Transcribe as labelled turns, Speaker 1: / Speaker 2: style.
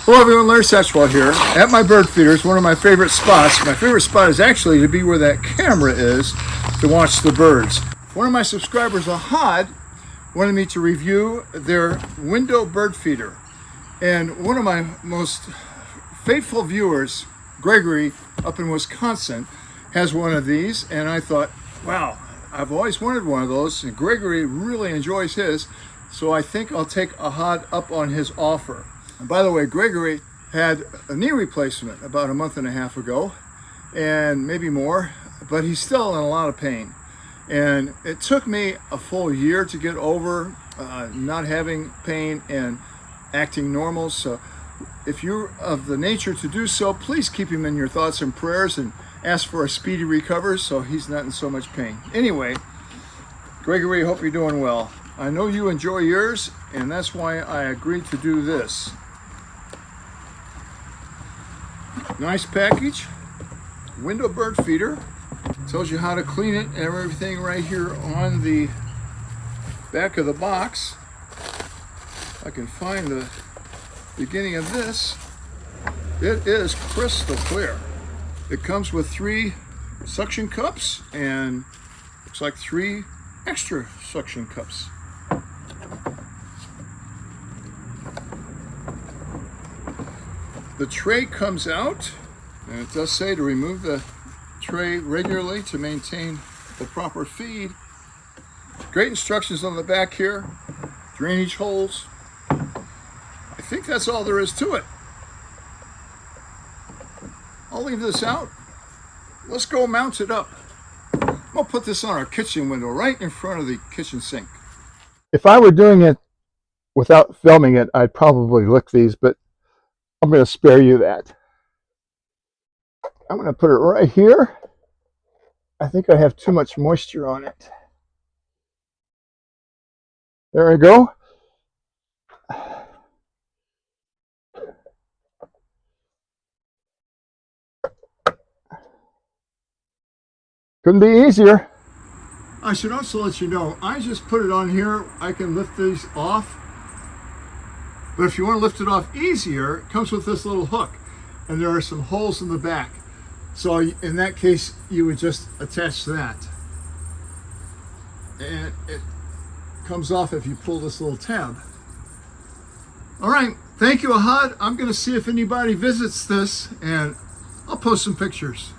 Speaker 1: Hello everyone, Larry Satchwell here at my bird feeders, one of my favorite spots. My favorite spot is actually to be where that camera is to watch the birds. One of my subscribers, Ahad, wanted me to review their window bird feeder. And one of my most faithful viewers, Gregory, up in Wisconsin, has one of these. And I thought, wow, I've always wanted one of those. And Gregory really enjoys his. So I think I'll take Ahad up on his offer. And by the way, Gregory had a knee replacement about a month and a half ago, and maybe more, but he's still in a lot of pain. And it took me a full year to get over not having pain and acting normal. So if you're of the nature to do so, please keep him in your thoughts and prayers and ask for a speedy recovery so he's not in so much pain. Anyway, Gregory, hope you're doing well. I know you enjoy yours, and that's why I agreed to do this. Nice package, window bird feeder. Tells you how to clean it and everything right here on the back of the box. If I can find the beginning of this, it is crystal clear. It comes with 3 suction cups and looks like 3 extra suction cups. The tray comes out, and it does say to remove the tray regularly to maintain the proper feed. Great instructions on the back here, drainage holes. I think that's all there is to it. I'll leave this out. Let's go mount it up. I'll put this on our kitchen window right in front of the kitchen sink. If I were doing it without filming it, I'd probably lick these, but I'm going to spare you that. I'm going to put it right here. I think I have too much moisture on it. There we go. Couldn't be easier. I should also let you know, I just put it on here. I can lift these off. But if you want to lift it off easier, it comes with this little hook. And there are some holes in the back. So in that case, you would just attach that. And it comes off if you pull this little tab. All right, thank you, Ahad. I'm going to see if anybody visits this, and I'll post some pictures.